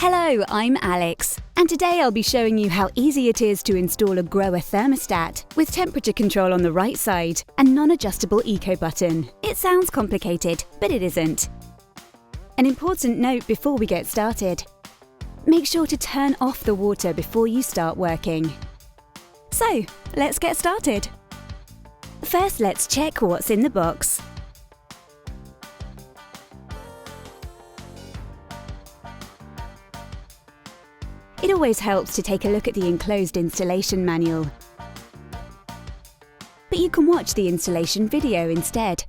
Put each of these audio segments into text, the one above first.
Hello, I'm Alex, and today I'll be showing you how easy it is to install a GROHE thermostat with temperature control on the right side and non-adjustable Ecobutton. It sounds complicated, but it isn't. An important note before we get started: make sure to turn off the water before you start working. So, let's get started. First, let's check what's in the box. It always helps to take a look at the enclosed installation manual. But you can watch the installation video instead.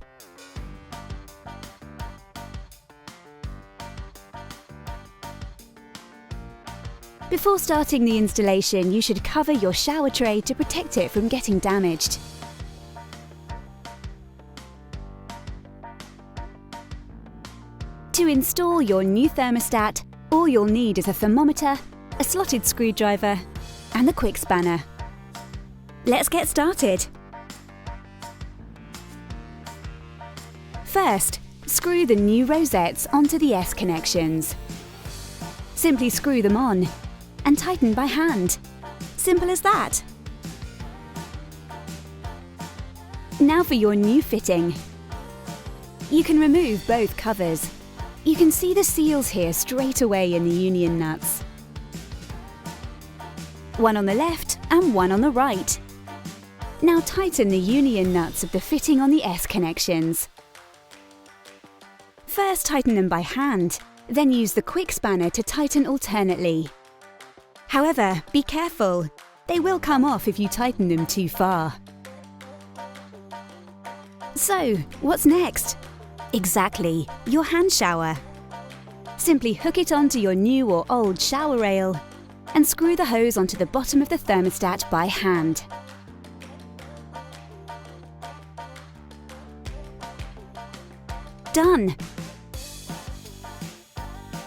Before starting the installation, you should cover your shower tray to protect it from getting damaged. To install your new thermostat, all you'll need is a thermometer, a slotted screwdriver, and the QuickSpanner. Let's get started. First, screw the new rosettes onto the S connections. Simply screw them on and tighten by hand. Simple as that. Now for your new fitting. You can remove both covers. You can see the seals here straight away in the union nuts. One on the left and one on the right. Now tighten the union nuts of the fitting on the S connections. First tighten them by hand, then use the QuickSpanner to tighten alternately. However, be careful. They will come off if you tighten them too far. So, what's next? Exactly, your hand shower. Simply hook it onto your new or old shower rail and screw the hose onto the bottom of the thermostat by hand. Done!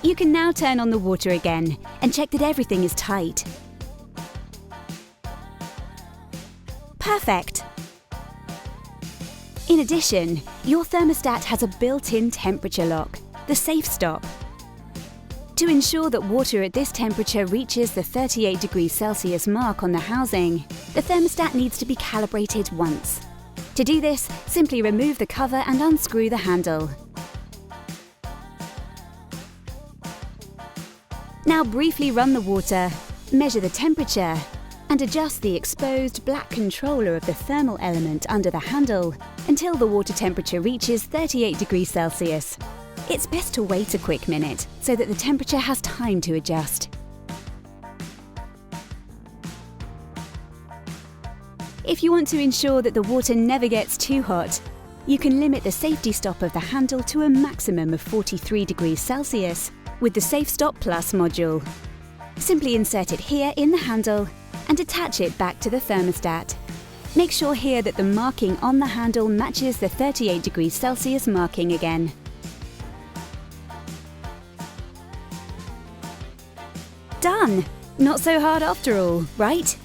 You can now turn on the water again and check that everything is tight. Perfect! In addition, your thermostat has a built-in temperature lock, the Safe Stop. To ensure that water at this temperature reaches the 38 degrees Celsius mark on the housing, the thermostat needs to be calibrated once. To do this, simply remove the cover and unscrew the handle. Now briefly run the water, measure the temperature, and adjust the exposed black controller of the thermal element under the handle until the water temperature reaches 38 degrees Celsius. It's best to wait a quick minute so that the temperature has time to adjust. If you want to ensure that the water never gets too hot, you can limit the safety stop of the handle to a maximum of 43 degrees Celsius with the Safe Stop Plus module. Simply insert it here in the handle and attach it back to the thermostat. Make sure here that the marking on the handle matches the 38 degrees Celsius marking again. Done! Not so hard after all, right?